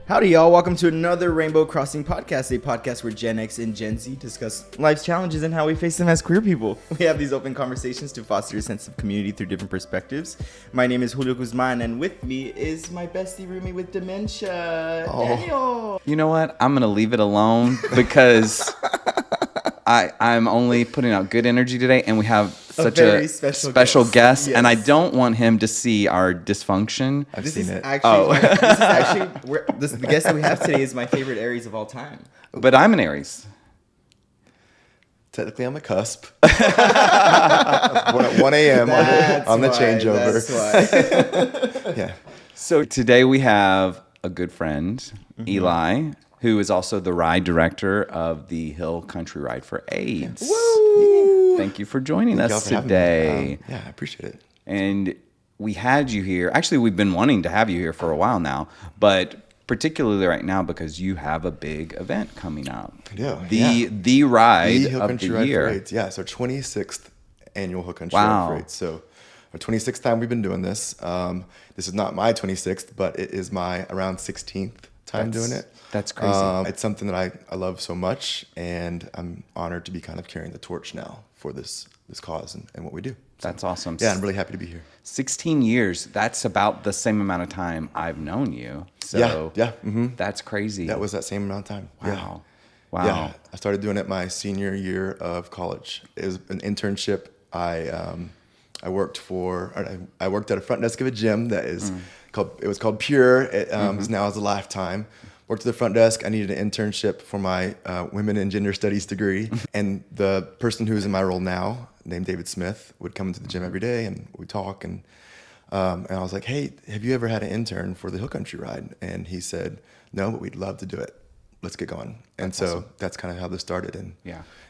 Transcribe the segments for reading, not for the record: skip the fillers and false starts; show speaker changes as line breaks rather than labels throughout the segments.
Howdy, y'all. Welcome to another Rainbow Crossing podcast, a podcast where Gen X and Gen Z discuss life's challenges and how we face them as queer people. We have these open conversations to foster a sense of community through different perspectives. My name is Julio Guzman, and with me is my bestie roomie with dementia, Daniel.
You know what? I'm going to leave it alone because I'm only putting out good energy today, and we have such a special guest, yes. And I don't want him to see our dysfunction.
This is actually the guest that we have today is my favorite Aries of all time.
But I'm an Aries.
Technically, I'm a cusp. 1 a.m. on the changeover.
That's why.
Yeah.
So today we have a good friend, Eli, who is also the ride director of the Hill Country Ride for AIDS.
Woo!
Thank you for joining us today.
Yeah, I appreciate it.
And we had you here. Actually, we've been wanting to have you here for a while now, but particularly right now because you have a big event coming up. The ride
the Hill
of
Country
the
Ride
year.
For AIDS. Yeah, it's our 26th annual Hill Country Ride for AIDS. So our 26th time we've been doing this. This is not my 26th, but it is my around 16th time doing it.
That's crazy.
It's something that I love so much, and I'm honored to be kind of carrying the torch now for this cause and what we do. So,
that's awesome.
Yeah, I'm really happy to be here.
16 years, that's about the same amount of time I've known you. So that's crazy.
That was that same amount of time.
Wow.
Yeah, I started doing it my senior year of college. It was an internship. I worked at a front desk of a gym that is called Pure. It is now as a Lifetime. Worked at the front desk. I needed an internship for my women and gender studies degree. And the person who's in my role now, named David Smith, would come into the gym every day and we'd talk. And I was like, hey, have you ever had an intern for the Hill Country Ride? And he said, no, but we'd love to do it. Let's get going. And so awesome. That's kind of how this started. And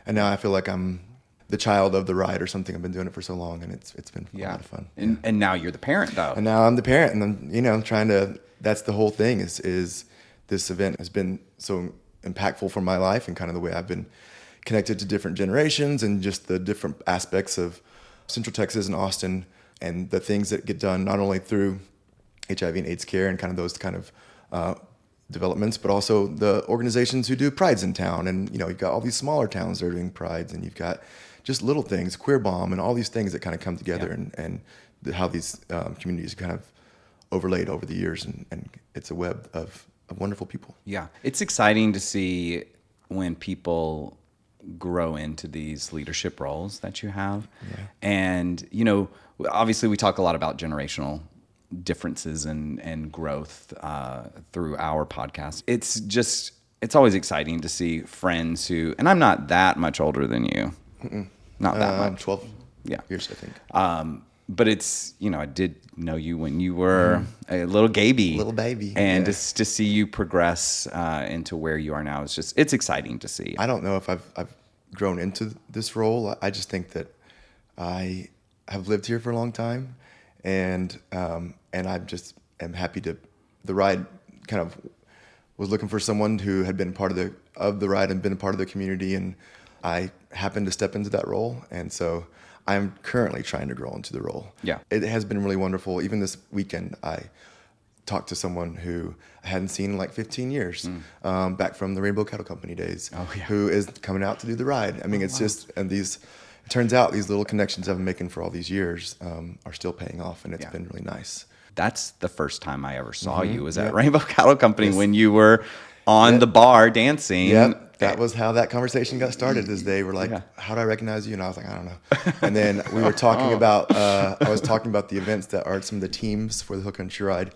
now I feel like I'm the child of the ride or something. I've been doing it for so long, and it's been a lot of fun.
And now you're the parent, though.
And now I'm the parent, and I'm trying to. That's the whole thing. Is this event has been so impactful for my life and kind of the way I've been connected to different generations and just the different aspects of Central Texas and Austin and the things that get done not only through HIV and AIDS care and kind of those kind of developments, but also the organizations who do prides in town. And you've got all these smaller towns that are doing prides, and you've got just little things, Queer Bomb, and all these things that kind of come together, and how these communities kind of overlaid over the years, and it's a web of wonderful people.
Yeah, it's exciting to see when people grow into these leadership roles that you have. Yeah. And, obviously we talk a lot about generational differences and growth through our podcast. It's always exciting to see friends who, and I'm not that much older than you.
Mm-mm.
Not that much.
12 years, I think.
But it's, I did know you when you were a little baby.
Little baby.
And just to see you progress into where you are now, it's exciting to see.
I don't know if I've grown into this role. I just think that I have lived here for a long time, and I just am happy to. The ride kind of was looking for someone who had been part of the ride and been a part of the community, and I happened to step into that role, and so I'm currently trying to grow into the role.
Yeah.
It has been really wonderful. Even this weekend, I talked to someone who I hadn't seen in like 15 years, back from the Rainbow Cattle Company days, who is coming out to do the ride. I mean, it turns out these little connections I've been making for all these years are still paying off, and it's been really nice.
That's the first time I ever saw you was at Rainbow Cattle Company when you were on the bar dancing.
Yep. That was how that conversation got started. Is they were like, "How do I recognize you?" And I was like, "I don't know." And then we were talking about. I was talking about the events that are some of the teams for the Hill Country Ride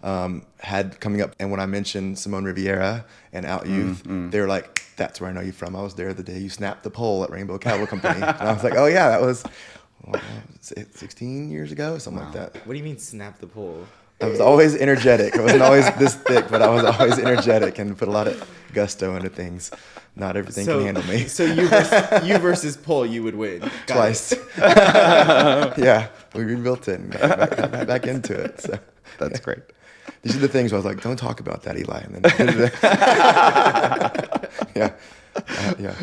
had coming up. And when I mentioned Simone Riviera and Out Youth, they were like, "That's where I know you from. I was there the day you snapped the pole at Rainbow Cattle Company." And I was like, "Oh yeah, that was 16 years ago, something like that."
What do you mean snap the pole?
I was always energetic. I wasn't always this thick, but I was always energetic and put a lot of gusto into things. Not everything can handle me.
So you versus pole, you would win.
Twice. Yeah, we rebuilt it and got back into it. So
that's great.
These are the things where I was like, don't talk about that, Eli. And then Yeah.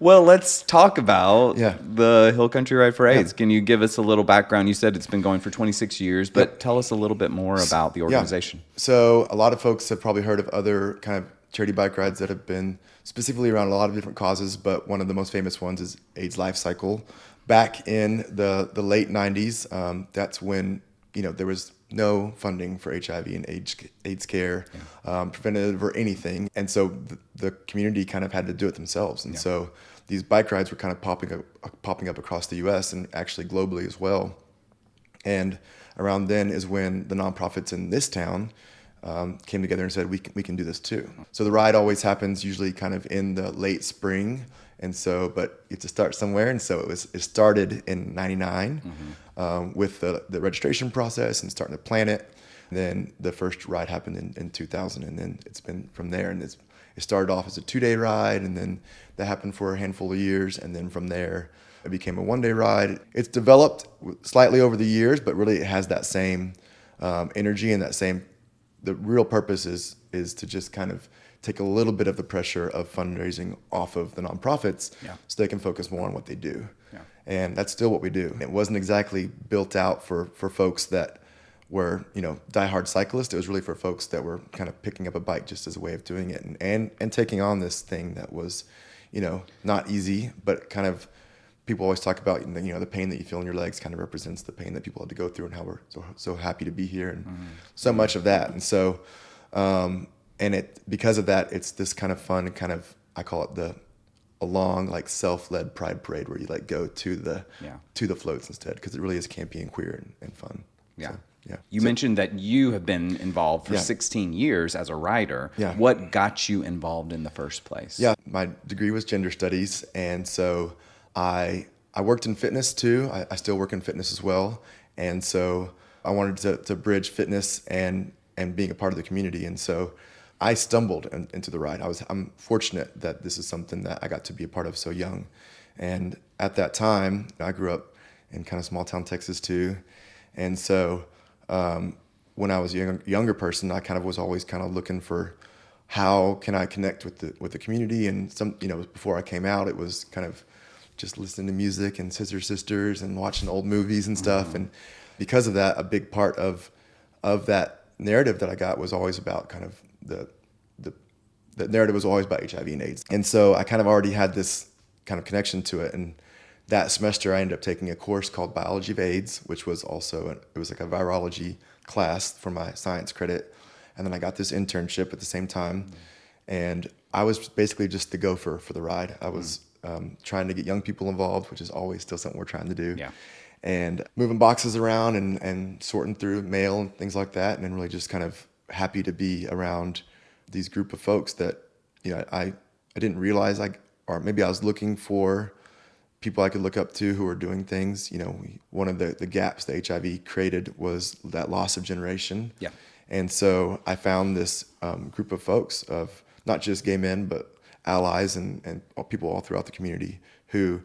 Well, let's talk about
Yeah.
the Hill Country Ride for AIDS.
Yeah.
Can you give us a little background? You said it's been going for 26 years, but
Yep.
tell us a little bit more about the organization.
Yeah. So a lot of folks have probably heard of other kind of charity bike rides that have been specifically around a lot of different causes, but one of the most famous ones is AIDS Life Cycle. Back in the late 90s, that's when, there was no funding for HIV and AIDS care, preventative or anything. And so the community kind of had to do it themselves. And so these bike rides were kind of popping up across the US and actually globally as well. And around then is when the nonprofits in this town came together and said, we can do this too. So the ride always happens usually kind of in the late spring. And so, but you have to start somewhere. And so it started in 99 with the registration process and starting to plan it. And then the first ride happened in 2000. And then it's been from there. And it started off as a 2-day ride. And then that happened for a handful of years. And then from there, it became a 1-day ride. It's developed slightly over the years, but really it has that same energy and that same, the real purpose is to just kind of take a little bit of the pressure of fundraising off of the nonprofits so they can focus more on what they do. Yeah. And that's still what we do. It wasn't exactly built out for folks that were, diehard cyclists. It was really for folks that were kind of picking up a bike just as a way of doing it and taking on this thing that was, not easy, but kind of, people always talk about, the pain that you feel in your legs kind of represents the pain that people had to go through and how we're so happy to be here and so much of that. And so, because of that, it's this kind of fun kind of, I call it a long, like self-led pride parade where you like go to the floats instead, because it really is campy and queer and fun.
Yeah.
So, yeah.
You mentioned that you have been involved for 16 years as a rider.
Yeah.
What got you involved in the first place?
Yeah. My degree was gender studies. And so I worked in fitness too. I still work in fitness as well. And so I wanted to bridge fitness and being a part of the community. And so I stumbled into the ride. I'm fortunate that this is something that I got to be a part of so young. And at that time, I grew up in kind of small town Texas too. And so when I was a younger person, I kind of was always kind of looking for how can I connect with the community. And before I came out, it was kind of just listening to music and Sisters and watching old movies and stuff. And because of that, a big part of that narrative that I got was always about kind of the narrative was always about HIV and AIDS. And so I kind of already had this kind of connection to it. And that semester I ended up taking a course called Biology of AIDS, which was also, it was like a virology class for my science credit. And then I got this internship at the same time. And I was basically just the gopher for the ride. I was trying to get young people involved, which is always still something we're trying to do. Yeah. And moving boxes around and sorting through mail and things like that. And then really just kind of happy to be around these group of folks that, I didn't realize or maybe I was looking for people I could look up to who are doing things. One of the gaps that HIV created was that loss of generation. Yeah. And so I found this group of folks of not just gay men, but allies and people all throughout the community who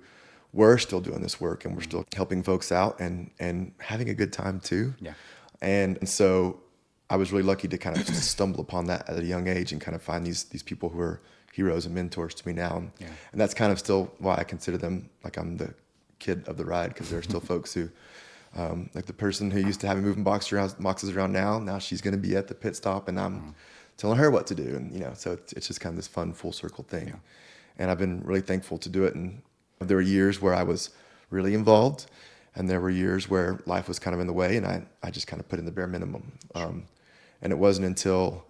were still doing this work and we're still helping folks out and having a good time too. Yeah. And so I was really lucky to kind of stumble upon that at a young age and kind of find these people who are heroes and mentors to me now. And that's kind of still why I consider them like I'm the kid of the ride, because there are still folks who, like the person who used to have me moving boxes around now she's going to be at the pit stop and I'm telling her what to do. And, so it's just kind of this fun full circle thing. Yeah. And I've been really thankful to do it. And there were years where I was really involved and there were years where life was kind of in the way and I just kind of put in the bare minimum. And it wasn't until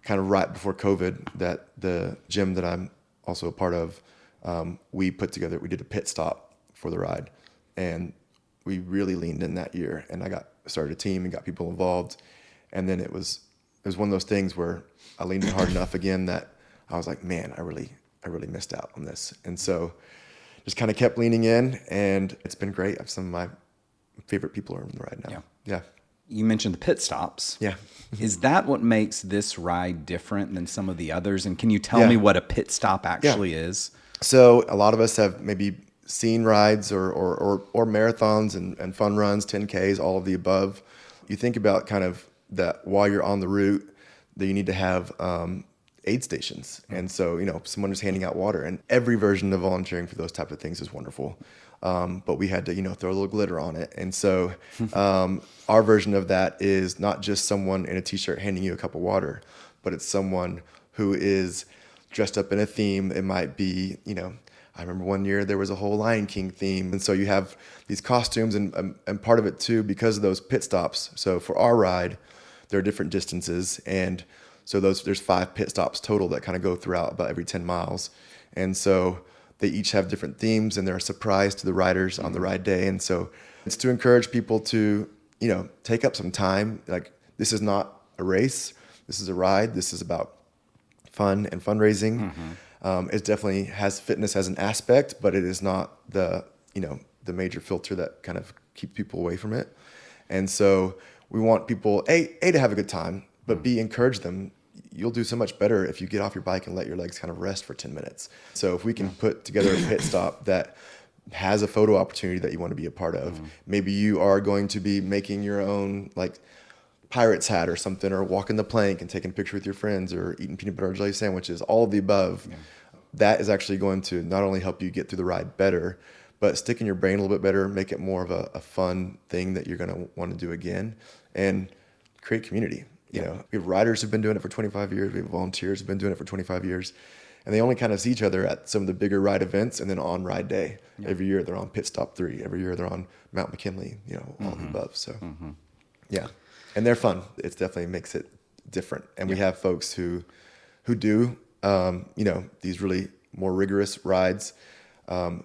kind of right before COVID that the gym that I'm also a part of, we did a pit stop for the ride. And we really leaned in that year. And I started a team and got people involved. And then it was one of those things where I leaned in hard enough again that I was like, man, I really missed out on this. And so just kind of kept leaning in and it's been great. Some of my favorite people are in the ride now. Yeah.
You mentioned the pit stops.
Yeah.
Is that what makes this ride different than some of the others? And can you tell me what a pit stop actually is?
So a lot of us have maybe seen rides or marathons and fun runs, 10Ks, all of the above. You think about kind of that while you're on the route that you need to have aid stations. And so, someone is handing out water, and every version of volunteering for those type of things is wonderful. But we had to, throw a little glitter on it. And so our version of that is not just someone in a t-shirt handing you a cup of water, but it's someone who is dressed up in a theme. It might be, I remember one year there was a whole Lion King theme. And so you have these costumes and part of it too, because of those pit stops. So for our ride, there are different distances. And so there's 5 pit stops total that kind of go throughout about every 10 miles. And so they each have different themes, and they're a surprise to the riders on the ride day. And so it's to encourage people to, take up some time. Like, this is not a race. This is a ride. This is about fun and fundraising. It definitely has fitness as an aspect, but it is not the major filter that kind of keeps people away from it. And so we want people, A, to have a good time, but B, encourage them. You'll do so much better if you get off your bike and let your legs kind of rest for 10 minutes. So if we can put together a pit stop that has a photo opportunity that you want to be a part of, maybe you are going to be making your own like pirate's hat or something, or walking the plank and taking a picture with your friends, or eating peanut butter and jelly sandwiches, all of the above. That is actually going to not only help you get through the ride better, but stick in your brain a little bit better, make it more of a fun thing that you're going to want to do again, and create community. We have riders who've been doing it for 25 years. We have volunteers who've been doing it for 25 years. And they only kind of see each other at some of the bigger ride events, and then on ride day. Every year they're on pit stop 3. Every year they're on Mount McKinley, all the above. So, yeah. And they're fun. It definitely makes it different. And we have folks who do, these really more rigorous rides,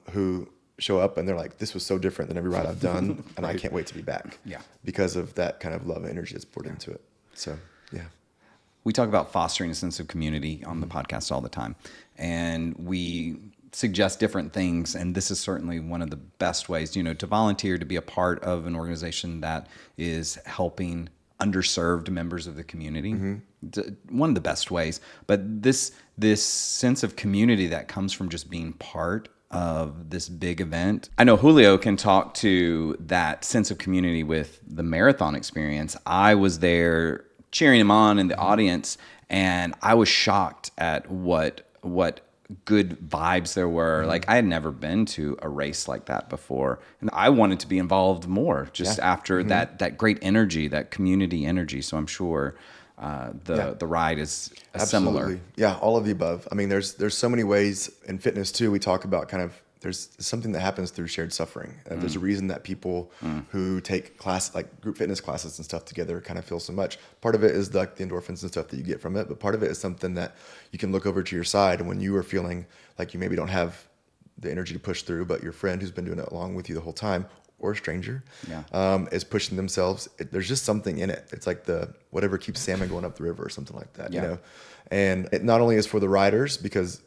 who show up and they're like, this was so different than every ride I've done, and I can't wait to be back. Because of that kind of love and energy that's poured into it. So, yeah.
We talk about fostering a sense of community on the podcast all the time, and we suggest different things, and this is certainly one of the best ways, to volunteer, to be a part of an organization that is helping underserved members of the community. One of the best ways. But this sense of community that comes from just being part of this big event. I know Julio can talk to that sense of community with the marathon experience. I was there cheering him on in the audience, and I was shocked at what good vibes there were. Like, I had never been to a race like that before, and I wanted to be involved more just after that great energy, that community energy. So I'm sure the ride is similar.
Yeah, all of the above. I mean, there's so many ways in fitness too. We talk about kind of, there's something that happens through shared suffering. There's a reason that people who take class, like group fitness classes and stuff together, kind of feel so much. Part of it is like the endorphins and stuff that you get from it, but part of it is something that you can look over to your side, and when you are feeling like you maybe don't have the energy to push through, but your friend who's been doing it along with you the whole time, or a stranger, is pushing themselves. There's just something in it. It's like the whatever keeps salmon going up the river or something like that, And it not only is for the riders, because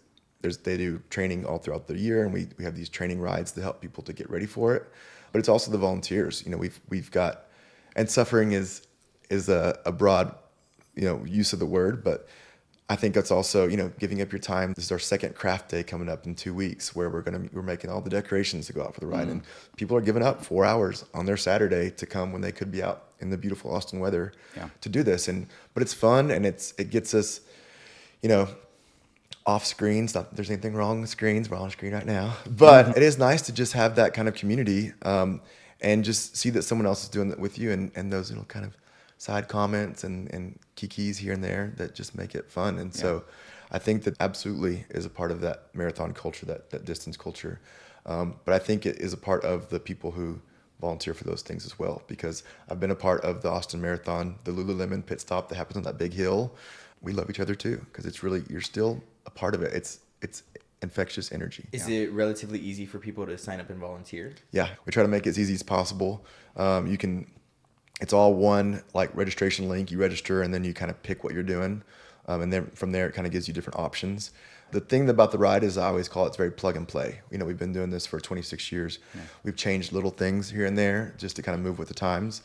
they do training all throughout the year, and we have these training rides to help people to get ready for it. But it's also the volunteers. We've got, and suffering is a broad, use of the word, but I think that's also, giving up your time. This is our second craft day coming up in 2 weeks, where we're making all the decorations to go out for the ride, and people are giving up 4 hours on their Saturday to come when they could be out in the beautiful Austin weather to do this. But it's fun, and it gets us, off screens. Not that there's anything wrong with screens. We're on screen right now. But it is nice to just have that kind of community, and just see that someone else is doing that with you, and those little kind of side comments and kikis here and there that just make it fun. And so I think that absolutely is a part of that marathon culture, that distance culture. But I think it is a part of the people who volunteer for those things as well, because I've been a part of the Austin Marathon, the Lululemon pit stop that happens on that big hill. We love each other too, because it's really, you're still a part of it. It's infectious energy.
Is it relatively easy for people to sign up and volunteer? Yeah,
we try to make it as easy as possible. It's all one like registration link. You register, and then you kind of pick what you're doing, and then from there it kind of gives you different options. The thing about the ride is, I always call it's very plug and play. We've been doing this for 26 years. We've changed little things here and there just to kind of move with the times,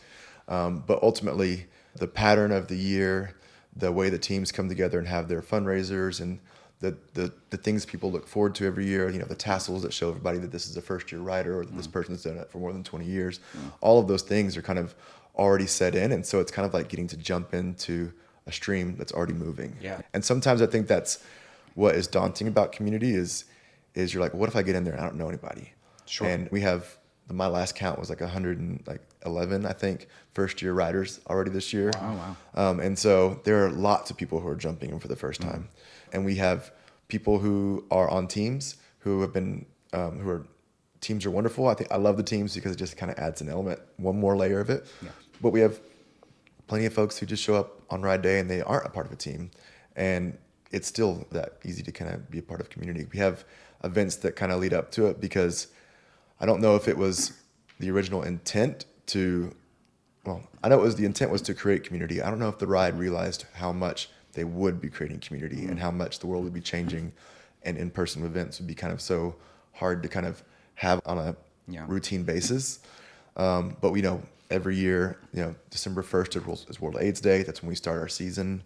but ultimately the pattern of the year, the way the teams come together and have their fundraisers, and the things people look forward to every year, the tassels that show everybody that this is a first year rider, or that this person's done it for more than 20 years. All of those things are kind of already set in. And so it's kind of like getting to jump into a stream that's already moving.
Yeah.
And sometimes I think that's what is daunting about community is you're like, what if I get in there and I don't know anybody?
Sure.
And we have, my last count was like 111, I think, first year riders already this year.
Oh, wow.
And so there are lots of people who are jumping in for the first time. And we have people who are on teams who have been, teams are wonderful. I love the teams because it just kind of adds an element, one more layer of it.
Yeah.
But we have plenty of folks who just show up on ride day and they aren't a part of a team. And it's still that easy to kind of be a part of community. We have events that kind of lead up to it because I don't know if it was the original intent I know the intent was to create community. I don't know if the ride realized how much they would be creating community and how much the world would be changing, and in-person events would be kind of so hard to kind of have on a routine basis. But we know every year, December 1st is World AIDS Day. That's when we start our season.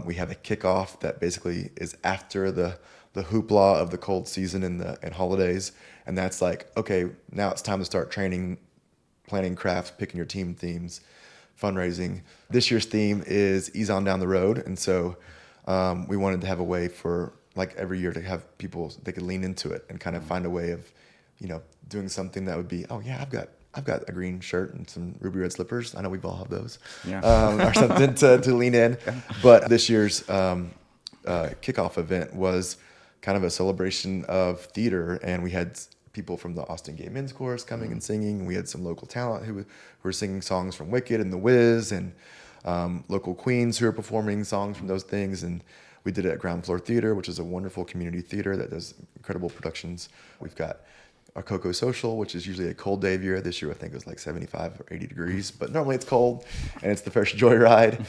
We have a kickoff that basically is after the hoopla of the cold season and holidays. And that's like, okay, now it's time to start training, planning crafts, picking your team themes, fundraising. This year's theme is Ease On Down the Road. And so we wanted to have a way for, like, every year to have people, they could lean into it and kind of find a way of, doing something that would be, oh yeah, I've got a green shirt and some ruby red slippers. I know we've all have those, or something to lean in. But this year's kickoff event was kind of a celebration of theater, and we had people from the Austin Gay Men's Chorus coming and singing. We had some local talent who were singing songs from Wicked and The Wiz, and local queens who are performing songs from those things. And we did it at Ground Floor Theater, which is a wonderful community theater that does incredible productions. We've got our Cocoa Social, which is usually a cold day of year. This year, I think it was like 75 or 80 degrees, but normally it's cold, and it's the first Joyride.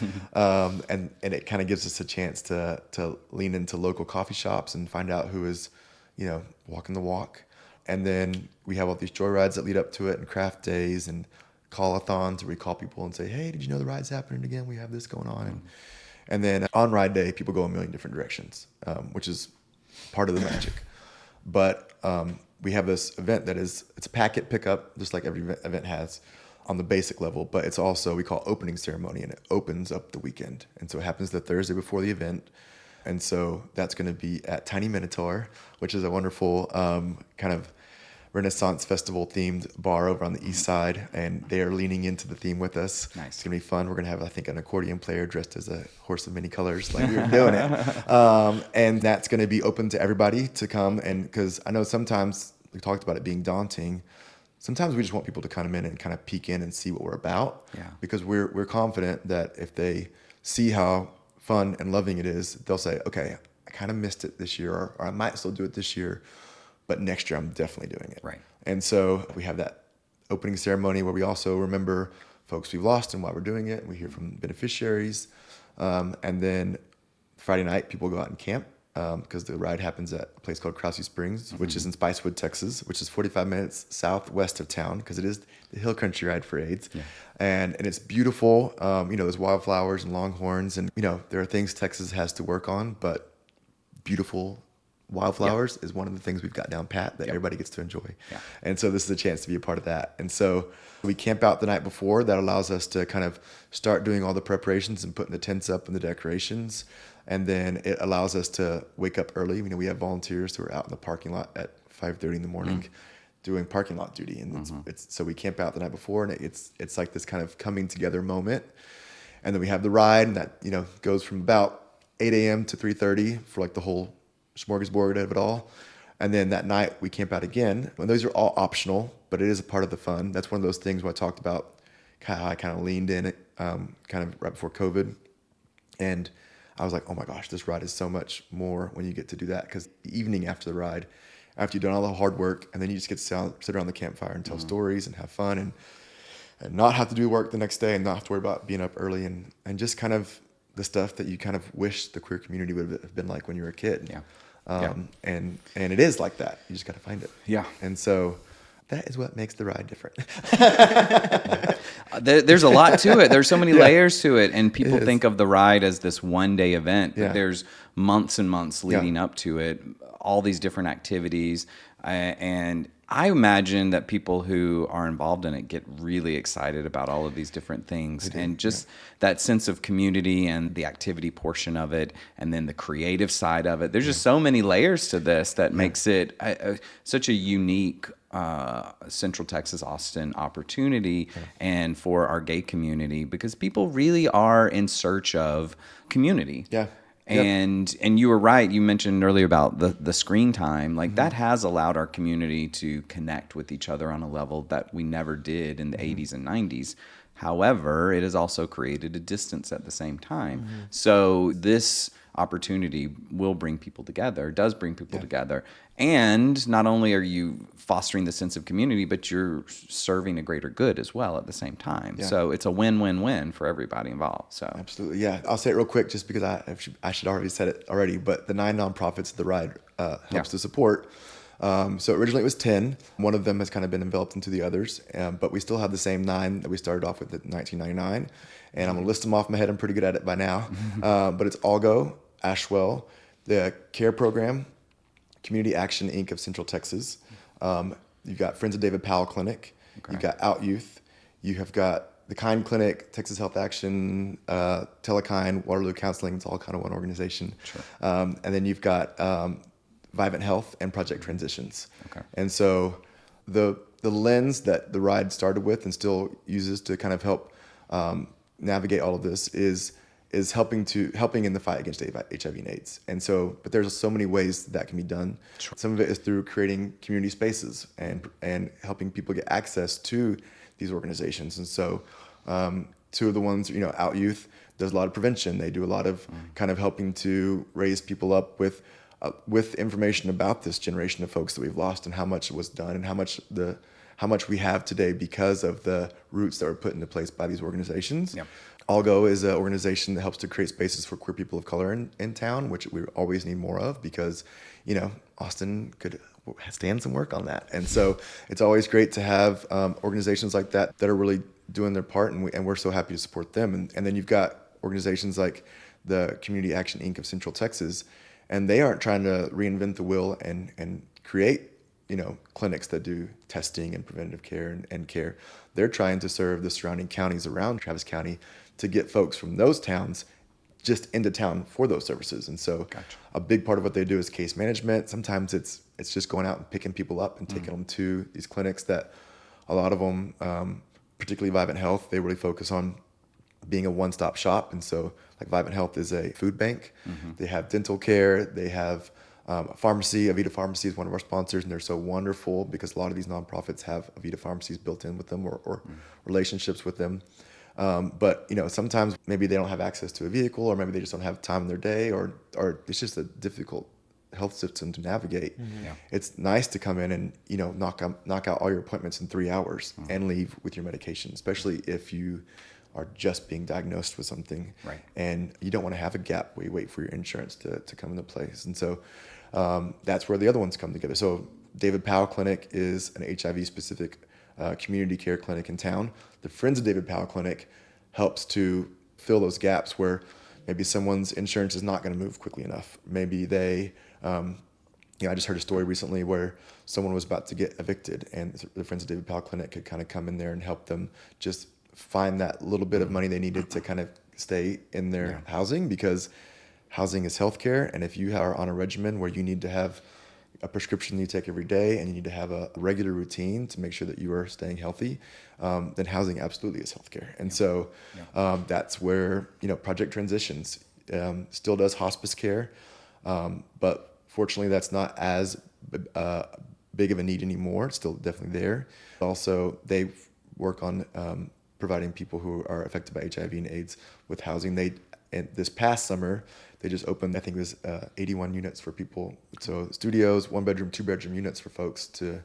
And it kind of gives us a chance to lean into local coffee shops and find out who is, walking the walk. And then we have all these Joyrides that lead up to it, and craft days and call-a-thons where we call people and say, hey, did you know the ride's happening again? We have this going on. And then on ride day, people go a million different directions, which is part of the magic. But we have this event that it's a packet pickup, just like every event has on the basic level, but it's also, we call opening ceremony, and it opens up the weekend. And so it happens the Thursday before the event. And so that's going to be at Tiny Minotaur, which is a wonderful kind of Renaissance festival themed bar over on the east side, and they are leaning into the theme with us.
Nice.
It's gonna be fun. We're gonna have, I think, an accordion player dressed as a horse of many colors, like we were doing it. And that's gonna be open to everybody to come. And because I know sometimes we talked about it being daunting, sometimes we just want people to come in and kind of peek in and see what we're about.
Yeah.
Because we're confident that if they see how fun and loving it is, they'll say, okay, I kind of missed it this year, or I might still do it this year, but next year I'm definitely doing it.
Right.
And so we have that opening ceremony where we also remember folks we've lost and why we're doing it. We hear from beneficiaries. And then Friday night, people go out and camp because the ride happens at a place called Krause Springs, which is in Spicewood, Texas, which is 45 minutes southwest of town, because it is the hill country ride for AIDS. Yeah. And it's beautiful. There's wildflowers and longhorns, and, there are things Texas has to work on, but beautiful wildflowers is one of the things we've got down pat that everybody gets to enjoy. Yeah. And so this is a chance to be a part of that. And so we camp out the night before. That allows us to kind of start doing all the preparations and putting the tents up and the decorations. And then it allows us to wake up early. We have volunteers who are out in the parking lot at 5:30 in the morning doing parking lot duty. And it's so we camp out the night before, and it's like this kind of coming together moment. And then we have the ride, and that, goes from about 8 a.m. to 3:30 for like the whole smorgasbord of it all. And then that night we camp out again. And those are all optional, but it is a part of the fun. That's one of those things where I talked about how I kind of leaned in it kind of right before COVID. And I was like, oh my gosh, this ride is so much more when you get to do that. Because the evening after the ride, after you've done all the hard work, and then you just get to sit around the campfire and tell stories and have fun and not have to do work the next day and not have to worry about being up early and just kind of the stuff that you kind of wish the queer community would have been like when you were a kid.
Yeah.
And it is like that. You just got to find it.
Yeah.
And so that is what makes the ride different.
There's a lot to it. There's so many layers to it. And people think of the ride as this one-day event. But there's months and months leading up to it, all these different activities. And I imagine that people who are involved in it get really excited about all of these different things, and just that sense of community and the activity portion of it, and then the creative side of it. There's just so many layers to this that makes it such a unique Central Texas, Austin opportunity, and for our gay community, because people really are in search of community.
Yeah.
And you were right. You mentioned earlier about the screen time. Like that has allowed our community to connect with each other on a level that we never did in the 80s and 90s. However, it has also created a distance at the same time. So this opportunity will bring people together, does bring people together. And not only are you fostering the sense of community, but you're serving a greater good as well at the same time.
Yeah.
So it's a win-win-win for everybody involved. So
Absolutely, yeah. I'll say it real quick, just because I should already said it already. But the 9 nonprofits the ride helps to support. So originally it was 10. One of them has kind of been enveloped into the others, but we still have the same 9 that we started off with in 1999. And I'm gonna list them off in my head. I'm pretty good at it by now. But it's Algo, Ashwell, the CARE program, Community Action Inc. of Central Texas. You've got Friends of David Powell Clinic.
Okay.
You've got Out Youth. You have got the Kind Clinic, Texas Health Action, Telekind, Waterloo Counseling. It's all kind of one organization.
Sure.
And then you've got Vivant Health and Project Transitions.
Okay.
And so the lens that the ride started with and still uses to kind of help navigate all of this is helping in the fight against HIV and AIDS. And so, but there's so many ways that can be done.
Sure.
Some of it is through creating community spaces and helping people get access to these organizations. And so, two of the ones, Out Youth does a lot of prevention. They do a lot of kind of helping to raise people up with information about this generation of folks that we've lost and how much was done and how much we have today because of the roots that were put into place by these organizations.
Yep.
Algo is an organization that helps to create spaces for queer people of color in town, which we always need more of because, Austin could stand some work on that. And so it's always great to have organizations like that are really doing their part, and we're so happy to support them. And then you've got organizations like the Community Action Inc. of Central Texas, and they aren't trying to reinvent the wheel and create clinics that do testing and preventative care and care. They're trying to serve the surrounding counties around Travis County to get folks from those towns just into town for those services. And so a big part of what they do is case management. Sometimes it's just going out and picking people up and taking them to these clinics that a lot of them, particularly Vivant Health, they really focus on being a one-stop shop. And so like Vivant Health is a food bank. They have dental care. They have a pharmacy. Avita Pharmacy is one of our sponsors, and they're so wonderful because a lot of these nonprofits have Avita Pharmacies built in with them or relationships with them. But sometimes maybe they don't have access to a vehicle, or maybe they just don't have time in their day, or it's just a difficult health system to navigate.
Yeah.
It's nice to come in and knock out all your appointments in 3 hours and leave with your medication, especially if you are just being diagnosed with something,
right,
and you don't want to have a gap where you wait for your insurance to come into place. And so that's where the other ones come together. So David Powell Clinic is an HIV specific community care clinic in town. The Friends of David Powell Clinic helps to fill those gaps where maybe someone's insurance is not going to move quickly enough. Maybe they, I just heard a story recently where someone was about to get evicted, and the Friends of David Powell Clinic could kind of come in there and help them just find that little bit of money they needed to kind of stay in their housing, because housing is healthcare. And if you are on a regimen where you need to have a prescription you take every day and you need to have a regular routine to make sure that you are staying healthy, then housing absolutely is healthcare. And so that's where, Project Transitions still does hospice care, but fortunately that's not as big of a need anymore. It's still definitely there. Also, they work on providing people who are affected by HIV and AIDS with housing. And this past summer, they just opened, I think it was 81 units for people. So studios, 1-bedroom, 2-bedroom units for folks to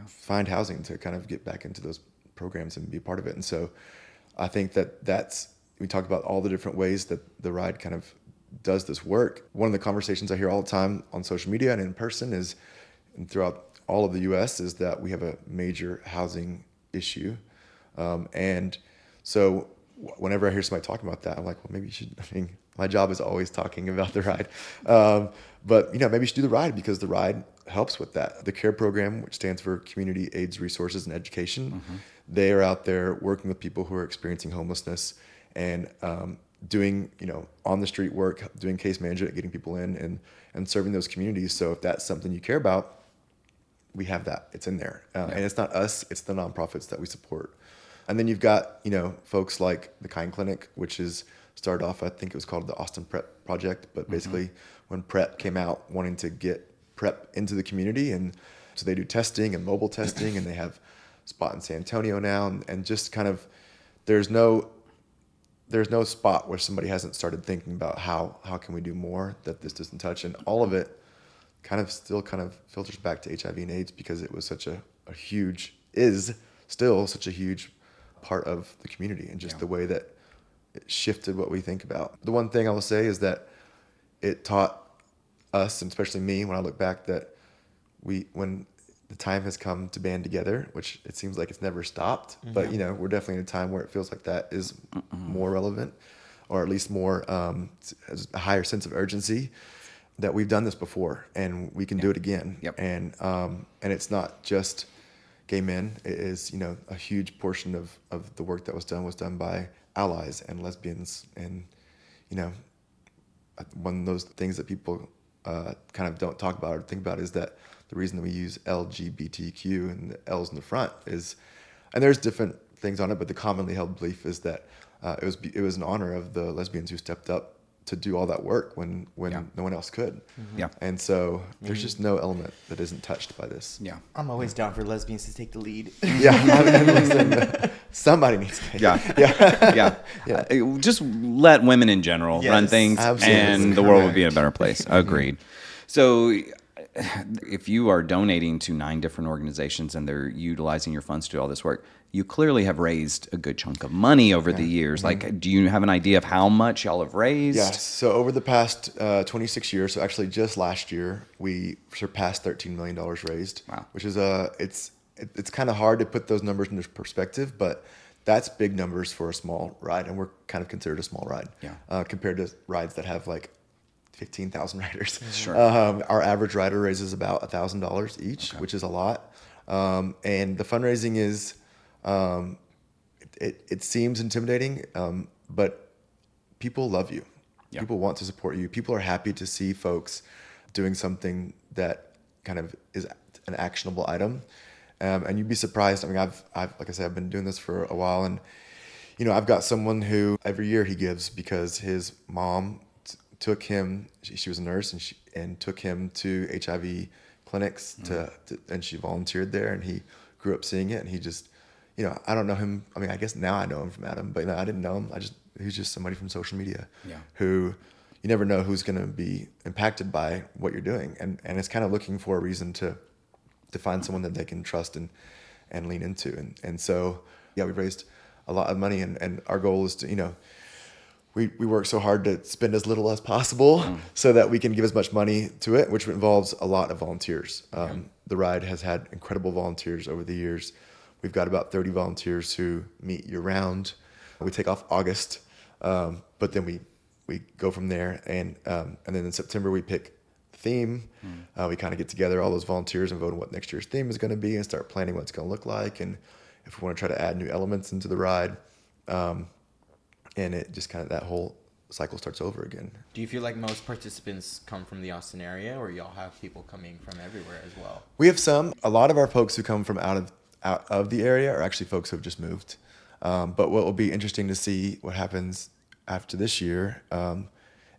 find housing, to kind of get back into those programs and be a part of it. And so I think we talked about all the different ways that the ride kind of does this work. One of the conversations I hear all the time on social media and in person and throughout all of the US, is that we have a major housing issue. And so whenever I hear somebody talking about that, I'm like, well, maybe you should, my job is always talking about the ride. But, maybe you should do the ride, because the ride helps with that. The CARE program, which stands for Community AIDS Resources and Education, they are out there working with people who are experiencing homelessness and doing, on the street work, doing case management, getting people in and serving those communities. So if that's something you care about, we have that. It's in there. And it's not us, it's the nonprofits that we support. And then you've got, folks like the Kind Clinic, which is started off, I think it was called the Austin PrEP Project, but basically when PrEP came out, wanting to get PrEP into the community. And so they do testing and mobile testing, and they have a spot in San Antonio now. And just kind of, there's no spot where somebody hasn't started thinking about how can we do more that this doesn't touch. And all of it still filters back to HIV and AIDS, because it was such a huge, is still such a huge part of the community, and just the way that it shifted what we think about. The one thing I will say is that it taught us, and especially me, when I look back, that when the time has come to band together, which it seems like it's never stopped, but we're definitely in a time where it feels like that is more relevant, or at least more has a higher sense of urgency, that we've done this before and we can do it again. And it's not just gay men. It is, a huge portion of the work that was done by allies and lesbians. And, one of those things that people kind of don't talk about or think about is that the reason that we use LGBTQ and the L's in the front is, and there's different things on it, but the commonly held belief is that it was in honor of the lesbians who stepped up to do all that work when no one else could. And so there's just no element that isn't touched by this.
I'm always down for lesbians to take the lead.
Listen, somebody needs to.
Just let women in general run things, and the world would be a better place. Agreed. So if you are donating to 9 different organizations and they're utilizing your funds to do all this work, you clearly have raised a good chunk of money over the years. Like, do you have an idea of how much y'all have raised?
Yes. So over the past 26 years, so actually just last year, we surpassed $13 million raised.
Wow. Which
is it's kind of hard to put those numbers into perspective, but that's big numbers for a small ride, and we're kind of considered a small ride compared to rides that have like 15,000 riders.
Sure.
Our average rider raises about $1,000 each, which is a lot. And the fundraising is, it seems intimidating, but people love you. People want to support you. People are happy to see folks doing something that kind of is an actionable item. And you'd be surprised. I mean, I've like I said, I've been doing this for a while, and I've got someone who every year he gives because his mom took him. She was a nurse, and took him to HIV clinics and she volunteered there, and he grew up seeing it, and he just, I don't know him. I mean, I guess now I know him from Adam, but I didn't know him. He's just somebody from social media who you never know who's going to be impacted by what you're doing, and it's kind of looking for a reason to find someone that they can trust and lean into, and so we've raised a lot of money, and our goal is to we work so hard to spend as little as possible so that we can give as much money to it, which involves a lot of volunteers. The ride has had incredible volunteers over the years. We've got about 30 volunteers who meet year round. We take off August, but then we go from there, and then in September we pick the theme. We kind of get together, all those volunteers, and vote on what next year's theme is going to be, and start planning what it's going to look like, and if we want to try to add new elements into the ride. And it just kind of, that whole cycle starts over again.
Do you feel like most participants come from the Austin area, or y'all have people coming from everywhere as well?
We have some. A lot of our folks who come from out of the area are actually folks who have just moved. But what will be interesting to see what happens after this year.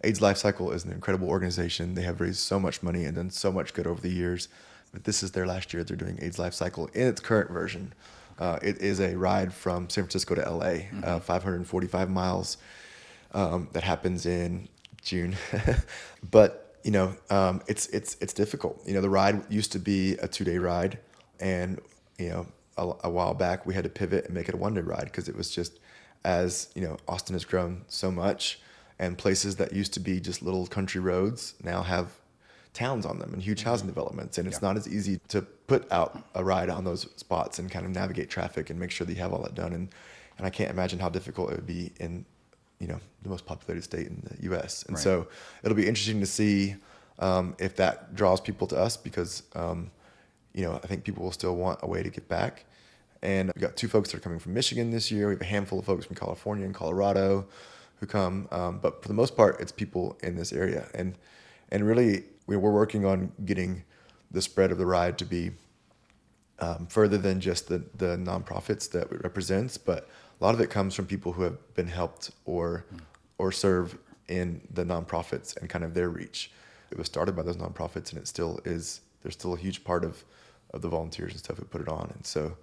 AIDS Life Cycle is an incredible organization. They have raised so much money and done so much good over the years. But this is their last year they're doing AIDS Life Cycle in its current version. It is a ride from San Francisco to LA, 545 miles, that happens in June. But, it's difficult. The ride used to be a 2-day ride, and, a while back we had to pivot and make it a 1-day ride, because it was just, as, Austin has grown so much, and places that used to be just little country roads now have towns on them and huge housing developments, and it's not as easy to put out a ride on those spots and kind of navigate traffic and make sure that you have all that done, and I can't imagine how difficult it would be in the most populated state in the US, and so it'll be interesting to see if that draws people to us, because I think people will still want a way to get back. And we got 2 folks that are coming from Michigan this year. We have a handful of folks from California and Colorado who come, but for the most part, it's people in this area. And really, we're working on getting the spread of the ride to be further than just the nonprofits that it represents, but a lot of it comes from people who have been helped or serve in the nonprofits and kind of their reach. It was started by those nonprofits, and it still is. There's still a huge part of the volunteers and stuff who put it on, and so.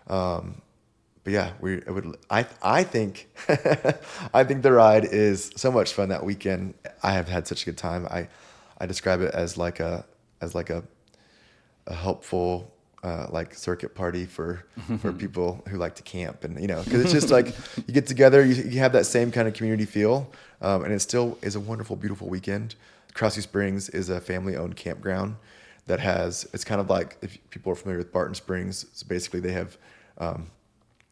But yeah, I think I think the ride is so much fun that weekend. I have had such a good time. I describe it as like a helpful like circuit party for people who like to camp, and because it's just like you get together, you have that same kind of community feel, and it still is a wonderful, beautiful weekend. Krause Springs is a family-owned campground that it's kind of like, if people are familiar with Barton Springs, so basically they have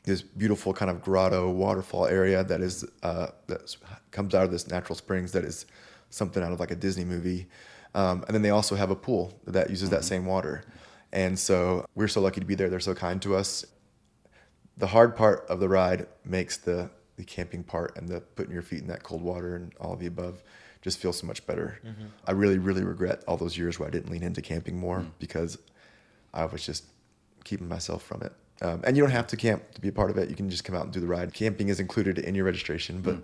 this beautiful kind of grotto waterfall area that comes out of this natural springs that is something out of like a Disney movie. And then they also have a pool that uses that same water. And so we're so lucky to be there. They're so kind to us. The hard part of the ride makes the camping part and the putting your feet in that cold water and all of the above just feel so much better. Mm-hmm. I really, really regret all those years where I didn't lean into camping more because I was just keeping myself from it. And you don't have to camp to be a part of it. You can just come out and do the ride. Camping is included in your registration, but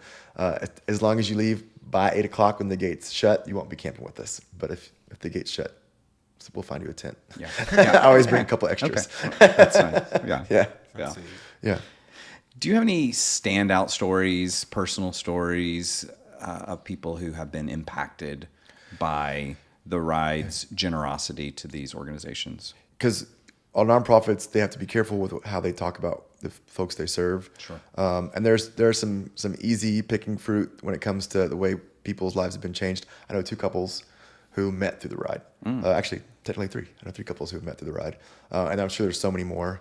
as long as you leave by 8 o'clock when the gates shut, you won't be camping with us. But if the gates shut, so we'll find you a tent. Yeah. I always bring a couple extras.
Okay. That's nice. Yeah.
Yeah.
Do you have any standout stories, personal stories of people who have been impacted by the ride's generosity to these organizations?
Because all nonprofits, they have to be careful with how they talk about the folks they serve.
Sure.
And there's some easy picking fruit when it comes to the way people's lives have been changed. I know 2 couples who met through the ride. Actually, technically 3. I know 3 couples who have met through the ride. And I'm sure there's so many more.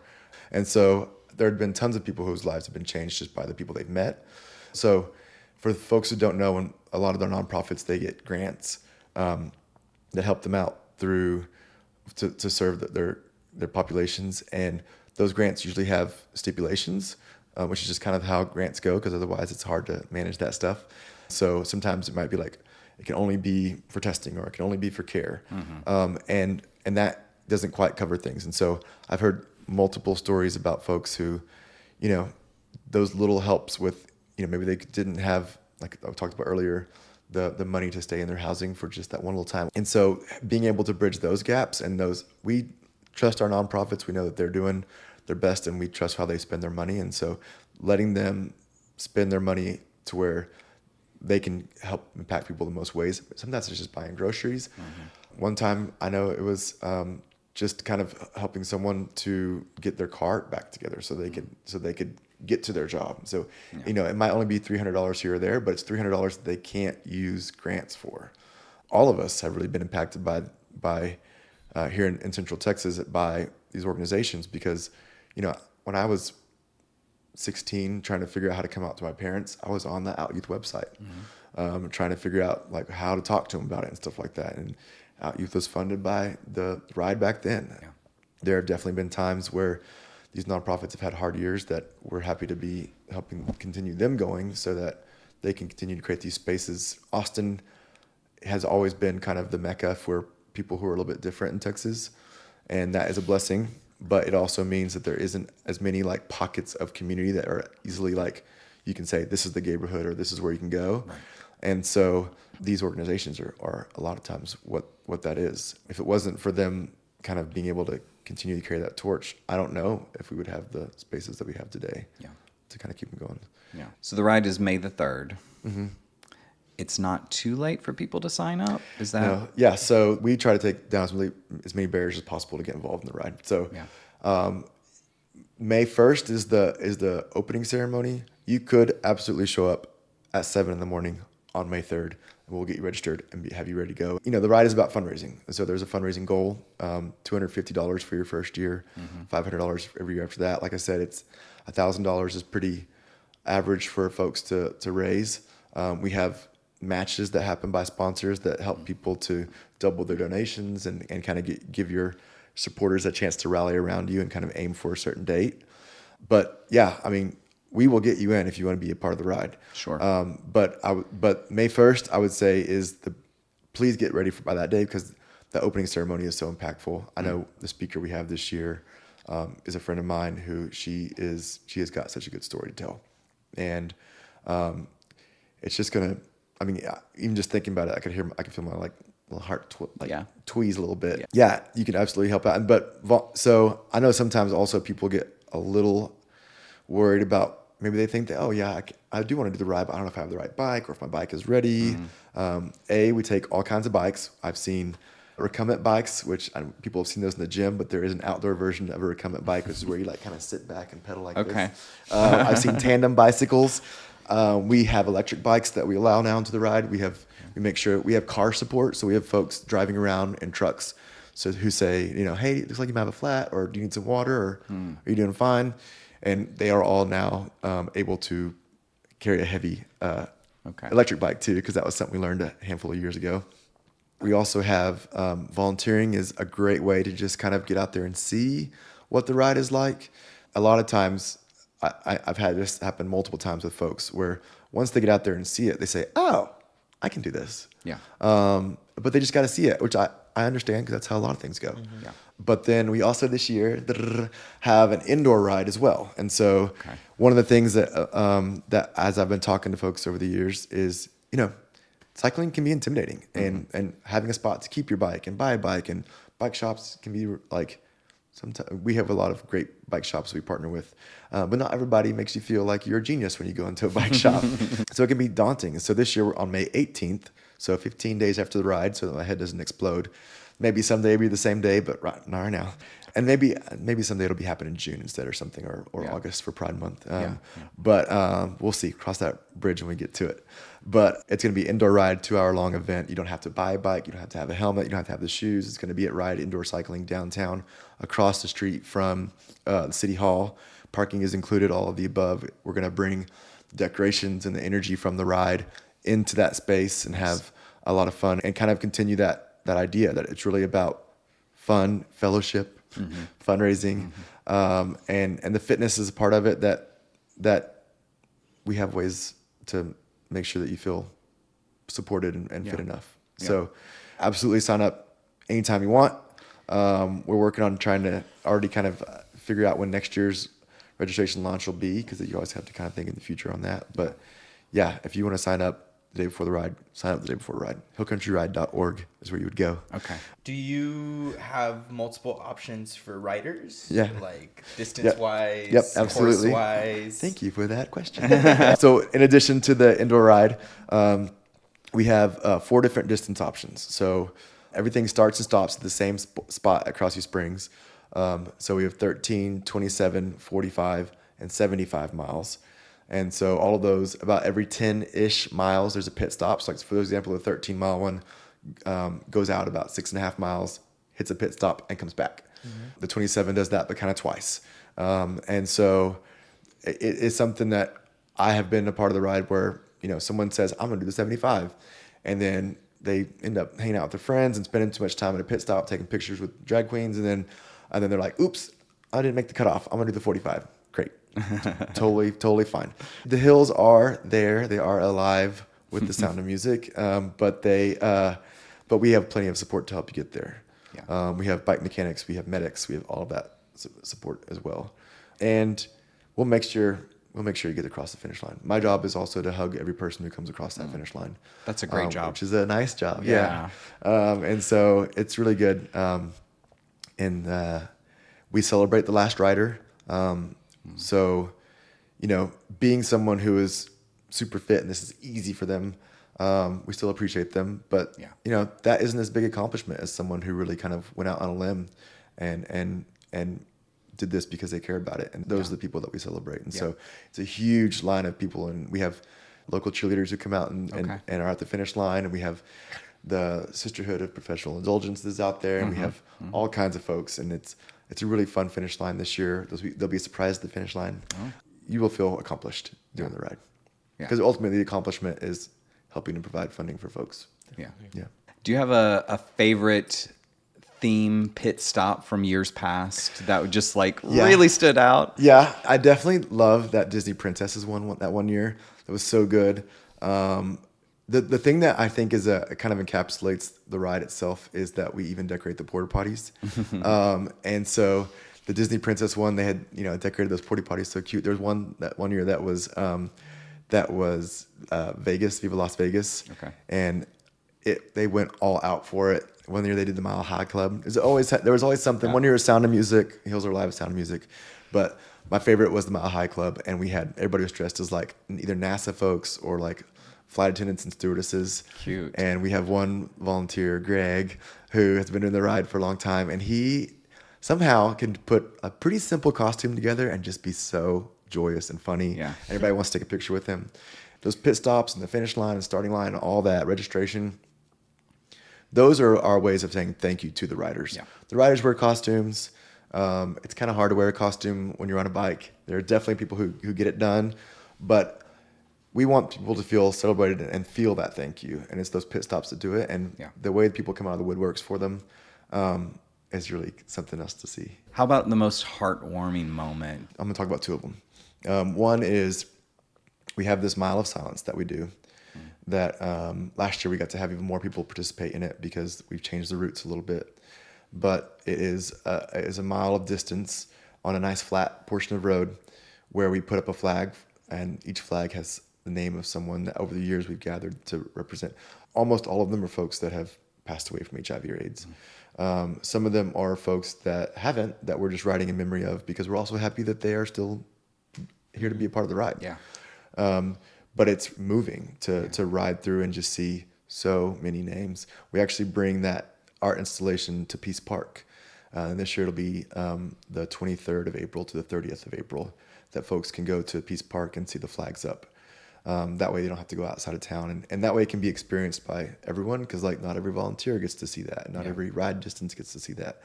And so there have been tons of people whose lives have been changed just by the people they've met. So for folks who don't know, when a lot of their nonprofits, they get grants that help them out to serve their populations, and those grants usually have stipulations, which is just kind of how grants go, because otherwise it's hard to manage that stuff. So sometimes it might be like it can only be for testing, or it can only be for care, and that doesn't quite cover things. And so I've heard multiple stories about folks who, those little helps with, maybe they didn't have, like I talked about earlier, the money to stay in their housing for just that one little time. And so being able to bridge those gaps, and we trust our nonprofits. We know that they're doing their best, and we trust how they spend their money. And so letting them spend their money to where they can help impact people the most ways. Sometimes it's just buying groceries. One time I know it was just kind of helping someone to get their car back together so they could get to their job. So, it might only be $300 here or there, but it's $300 that they can't use grants for. All of us have really been impacted by here in Central Texas by these organizations, because, when I was 16 trying to figure out how to come out to my parents, I was on the Out Youth website, trying to figure out like how to talk to them about it and stuff like that. And Out Youth was funded by the ride back then. Yeah. There have definitely been times where these nonprofits have had hard years that we're happy to be helping continue them going so that they can continue to create these spaces. Austin has always been kind of the mecca for people who are a little bit different in Texas, and that is a blessing. But it also means that there isn't as many like pockets of community that are easily like, you can say this is the neighborhood or this is where you can go. Right. And so these organizations are a lot of times what that is. If it wasn't for them kind of being able to continue to carry that torch, I don't know if we would have the spaces that we have today to kind of keep them going.
Yeah. So the ride is May the 3rd. Mm-hmm. It's not too late for people to sign up? Is that?
No. Yeah. So we try to take down as many barriers as possible to get involved in the ride. So May 1st is the opening ceremony. You could absolutely show up at 7 a.m. on May 3rd, and we'll get you registered and have you ready to go. The ride is about fundraising. And so there's a fundraising goal, $250 for your first year, $500 every year after that. Like I said, it's $1,000 is pretty average for folks to raise. We have matches that happen by sponsors that help people to double their donations and kind of give your supporters a chance to rally around you and kind of aim for a certain date. But yeah, I mean, we will get you in if you want to be a part of the ride.
Sure.
But May 1st, I would say please get ready by that day, because the opening ceremony is so impactful. I know the speaker we have this year is a friend of mine who she has got such a good story to tell. And it's just gonna, I mean, even just thinking about it, I could feel my like little heart tweeze a little bit. Yeah, you can absolutely help out. So I know sometimes also people get a little worried about, maybe they think that, oh yeah, I do want to do the ride, but I don't know if I have the right bike or if my bike is ready. We take all kinds of bikes. I've seen recumbent bikes, which people have seen those in the gym, but there is an outdoor version of a recumbent bike, which is where you like kind of sit back and pedal like this. I've seen tandem bicycles. We have electric bikes that we allow now into the ride. We make sure we have car support, so we have folks driving around in trucks, who say, hey, it looks like you might have a flat, or do you need some water, or are you doing fine? And they are all now able to carry a heavy electric bike too, because that was something we learned a handful of years ago. We also have volunteering is a great way to just kind of get out there and see what the ride is like. A lot of times, I've had this happen multiple times with folks where once they get out there and see it, they say, oh, I can do this.
Yeah.
But they just got to see it, which I understand, because that's how a lot of things go.
Mm-hmm. Yeah.
But then we also this year have an indoor ride as well. And so one of the things that as I've been talking to folks over the years is, cycling can be intimidating, and having a spot to keep your bike and buy a bike, and bike shops can be like, sometimes we have a lot of great bike shops we partner with, but not everybody makes you feel like you're a genius when you go into a bike shop. So it can be daunting. And so this year we're on May 18th, so 15 days after the ride, so that my head doesn't explode. Maybe someday it'll be the same day, but not right now. And maybe someday it'll be happening in June instead, or something, or August for Pride Month. But we'll see. Cross that bridge when we get to it. But it's going to be indoor ride, 2-hour-long event. You don't have to buy a bike. You don't have to have a helmet. You don't have to have the shoes. It's going to be at Ride Indoor Cycling downtown, across the street from the City Hall. Parking is included, all of the above. We're going to bring decorations and the energy from the ride into that space and have a lot of fun, and kind of continue that idea that it's really about fun, fellowship, fundraising, and the fitness is a part of it, that we have ways to make sure that you feel supported and fit enough. Yeah. So absolutely sign up anytime you want. We're working on trying to already kind of figure out when next year's registration launch will be, because you always have to kind of think in the future on that. But yeah, if you want to sign up the day before the ride, sign up the day before the ride. hillcountryride.org is where you would go.
Okay.
Do you have multiple options for riders?
Yeah.
Like distance-wise,
Yep, absolutely.
course-wise?
Thank you for that question. So in addition to the indoor ride, we have 4 different distance options. So everything starts and stops at the same spot at Crossview Springs. So we have 13, 27, 45, and 75 miles. And so all of those, about every 10-ish miles, there's a pit stop. So like for example, the 13-mile one goes out about 6.5 miles, hits a pit stop, and comes back. The 27 does that, but kind of twice. And so it is something that I have been a part of the ride where, someone says, I'm going to do the 75. And then they end up hanging out with their friends and spending too much time at a pit stop, taking pictures with drag queens. And then they're like, oops, I didn't make the cutoff. I'm going to do the 45. Great. Totally fine. The hills are there. They are alive with the sound of music. But we have plenty of support to help you get there. Yeah. We have bike mechanics, we have medics, we have all of that support as well. And we'll make sure you get across the finish line. My job is also to hug every person who comes across that finish line.
That's a great job.
Which is a nice job.
Yeah.
And so it's really good. We celebrate the last rider. So, being someone who is super fit and this is easy for them, we still appreciate them. But, that isn't as big accomplishment as someone who really kind of went out on a limb and did this because they care about it. And those are the people that we celebrate. And so it's a huge line of people. And we have local cheerleaders who come out and are at the finish line. And we have the Sisterhood of Professional Indulgences out there. And we have all kinds of folks. And it's a really fun finish line this year. There'll be a surprise at the finish line. You will feel accomplished during the ride. Because ultimately the accomplishment is helping to provide funding for folks.
Yeah.
Yeah.
Do you have a favorite theme pit stop from years past that would just like really stood out?
Yeah, I definitely love that Disney Princesses one that one year. That was so good. The thing that I think is kind of encapsulates the ride itself is that we even decorate the porta potties. And so the Disney Princess one, they had decorated those porta potties so cute. There's one year that was Vegas, Viva Las Vegas.
Okay.
And they went all out for it. One year they did the Mile High Club. There was always something.
Yeah.
One year was Sound of Music. Hills Are Alive with Sound of Music. But my favorite was the Mile High Club, and everybody was dressed as like either NASA folks or like flight attendants and stewardesses.
Cute.
And we have one volunteer, Greg, who has been doing the ride for a long time, and he somehow can put a pretty simple costume together and just be so joyous and funny.
Yeah.
Everybody wants to take a picture with him. Those pit stops and the finish line and starting line and all that, registration, those are our ways of saying thank you to the riders.
Yeah.
The riders wear costumes. It's kind of hard to wear a costume when you're on a bike. There are definitely people who get it done, but we want people to feel celebrated and feel that thank you. And it's those pit stops that do it. And the way people come out of the woodworks for them is really something else to see.
How about the most heartwarming moment?
I'm going to talk about two of them. One is we have this Mile of Silence that we do. That last year we got to have even more people participate in it because we've changed the routes a little bit. But it is a mile of distance on a nice flat portion of road where we put up a flag, and each flag has the name of someone that over the years we've gathered to represent. Almost all of them are folks that have passed away from HIV or AIDS. Some of them are folks that haven't, that we're just riding in memory of because we're also happy that they are still here to be a part of the ride.
Yeah.
But it's moving to ride through and just see so many names. We actually bring that art installation to Peace Park. And this year it'll be the 23rd of April to the 30th of April that folks can go to Peace Park and see the flags up. That way they don't have to go outside of town. And that way it can be experienced by everyone because not every volunteer gets to see that. Not every ride distance gets to see that.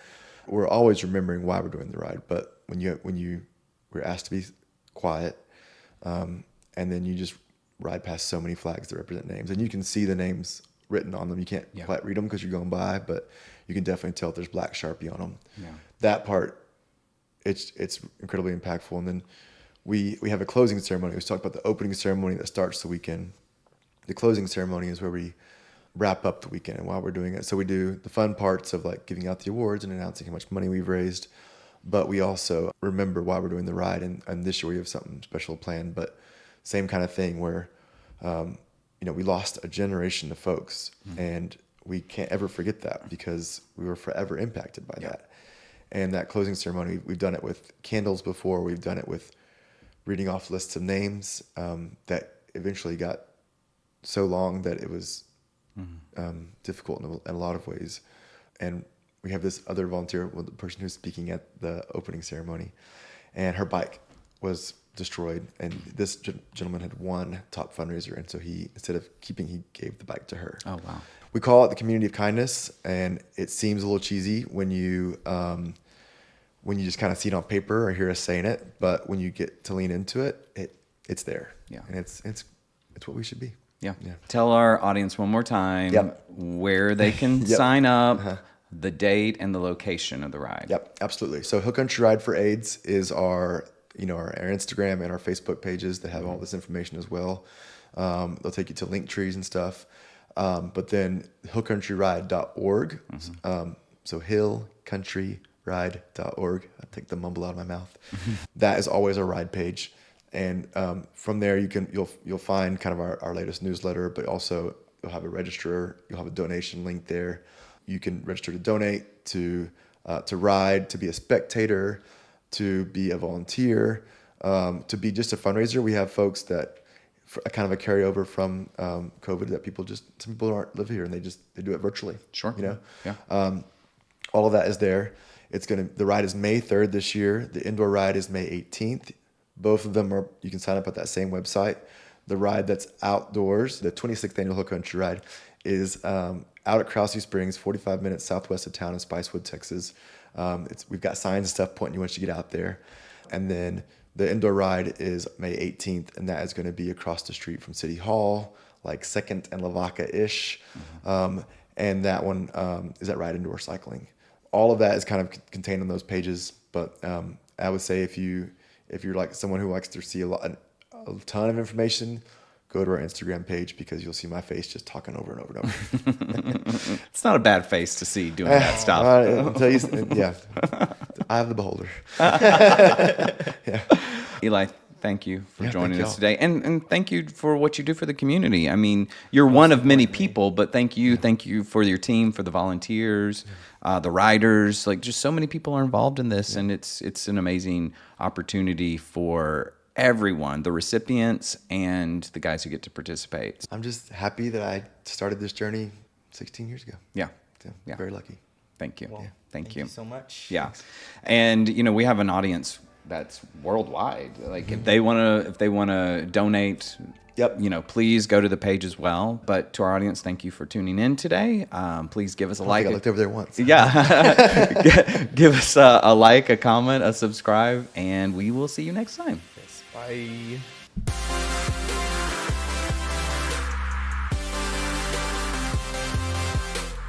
We're always remembering why we're doing the ride. But when we're asked to be quiet and then you just ride past so many flags that represent names, and you can see the names written on them. You can't quite read them because you're going by, but you can definitely tell if there's black Sharpie on them.
Yeah.
That part, it's incredibly impactful. And then we have a closing ceremony. We talked about the opening ceremony that starts the weekend. The closing ceremony is where we wrap up the weekend, and while we're doing it, so we do the fun parts of like giving out the awards and announcing how much money we've raised, but we also remember why we're doing the ride. And this year we have something special planned, but same kind of thing where, we lost a generation of folks, and we can't ever forget that because we were forever impacted by that. And that closing ceremony, we've done it with candles before. We've done it with reading off lists of names that eventually got so long that it was difficult in a lot of ways. And we have this other volunteer, the person who's speaking at the opening ceremony, and her bike was destroyed, and this gentleman had won top fundraiser, and so he gave the bike to her.
Oh wow.
We call it the community of kindness, and it seems a little cheesy when you just kind of see it on paper or hear us saying it, but when you get to lean into it, it's there.
Yeah.
And it's what we should be.
Yeah.
Yeah.
Tell our audience one more time where they can sign up, the date and the location of the ride.
Yep, absolutely. So Hill Country Ride for AIDS is our Instagram and our Facebook pages that have all this information as well. They'll take you to link trees and stuff. But then hillcountryride.org. So hillcountryride.org. I take the mumble out of my mouth. That is always our ride page. And from there you'll find kind of our latest newsletter, but also you'll have a register, you'll have a donation link there. You can register to donate, to ride, to be a spectator, to be a volunteer, to be just a fundraiser. We have folks that kind of a carryover from COVID that some people aren't live here and they do it virtually.
Sure. Yeah.
All of that is there. The ride is May 3rd this year. The indoor ride is May 18th. Both of them you can sign up at that same website. The ride that's outdoors, the 26th annual Hill Country Ride, is out at Krause Springs, 45 minutes southwest of town in Spicewood, Texas. We've got signs and stuff pointing you once you get out there. And then The indoor ride is May 18th, and that is going to be across the street from City Hall, like 2nd and Lavaca-ish. And that one is at Ride Indoor Cycling. All of that is kind of contained on those pages, but I would say if you're like someone who likes to see a ton of information, go to our Instagram page, because you'll see my face just talking over and over and over.
It's not a bad face to see doing that stuff.
Yeah, I have the beholder.
Eli, thank you for joining
thank
us
y'all.
today. And thank you for what you do for the community. I mean, you're one of many people, but thank you. Thank you for your team, for the volunteers, the riders. Like, just so many people are involved in this, and it's an amazing opportunity for everyone, the recipients and the guys who get to participate.
I'm just happy that I started this journey 16 years ago.
Yeah.
So,
Yeah.
very lucky.
Thank you.
Well,
Thank you
so much.
Yeah. And we have an audience that's worldwide. Like, if they want to donate,
Yep.
please go to the page as well. But to our audience, thank you for tuning in today. Please give us a like.
I looked over there once.
Yeah. Give us a like, a comment, a subscribe, and we will see you next time.
Yes. Bye.